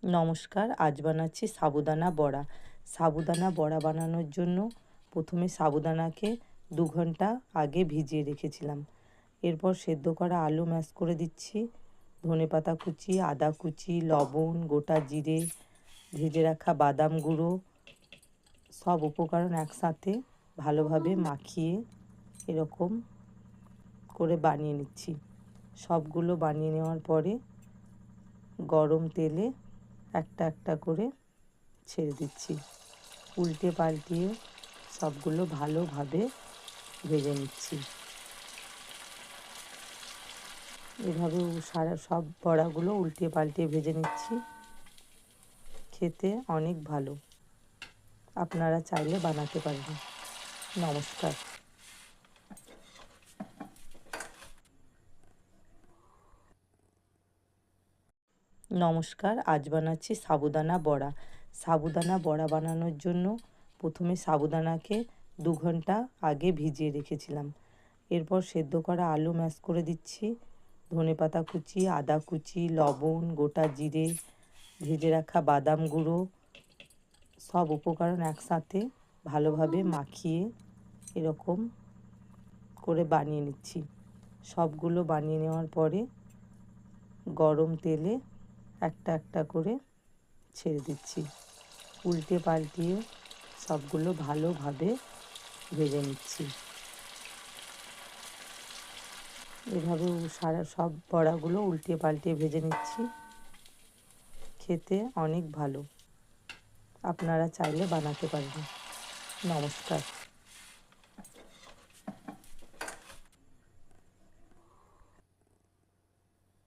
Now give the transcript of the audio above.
নমস্কার, আজ বানাচ্ছি সাবুদানা বড়া। সাবুদানা বড়া বানানোর জন্য প্রথমে সাবুদানাকে 2 ঘন্টা আগে ভিজিয়ে রেখেছিলাম। এরপর সেদ্ধ করা আলু ম্যাশ করে দিচ্ছি, ধনেপাতা কুচি, আদা কুচি, লবণ, গোটা জিরে, ভেজে রাখা বাদাম গুঁড়ো, সব উপকরণ একসাথে ভালোভাবে মাখিয়ে এরকম করে বানিয়ে নিচ্ছি। সবগুলো বানিয়ে নেওয়ার পরে গরম তেলে একটা একটা করে ছেড়ে দিচ্ছি, উল্টে পাল্টিয়ে সবগুলো ভালোভাবে ভেজে নিচ্ছি। এভাবে সব বড়াগুলো উল্টে পাল্টে ভেজে নিচ্ছি। খেতে অনেক ভালো, আপনারা চাইলে বানাতে পারবেন। নমস্কার। নমস্কার, আজ বানাচ্ছি সাবুদানা বড়া। সাবুদানা বড়া বানানোর জন্য প্রথমে সাবুদানাকে 2 ঘন্টা আগে ভিজিয়ে রেখেছিলাম। এরপর সেদ্ধ করা আলু ম্যাশ করে দিচ্ছি, ধনেপাতা কুচি, আদা কুচি, লবণ, গোটা জিরে, ভেজে রাখা বাদাম গুঁড়ো, সব উপকরণ একসাথে ভালোভাবে মাখিয়ে এরকম করে বানিয়ে নিচ্ছি। সবগুলো বানিয়ে নেওয়ার পরে গরম তেলে একটা একটা করে ছেড়ে দিচ্ছি, উল্টে পাল্টিয়ে সবগুলো ভালোভাবে ভেজে নিচ্ছি। এভাবে সব বড়াগুলো উল্টে পাল্টে ভেজে নিচ্ছি। খেতে অনেক ভালো, আপনারা চাইলে বানাতে পারবেন। নমস্কার।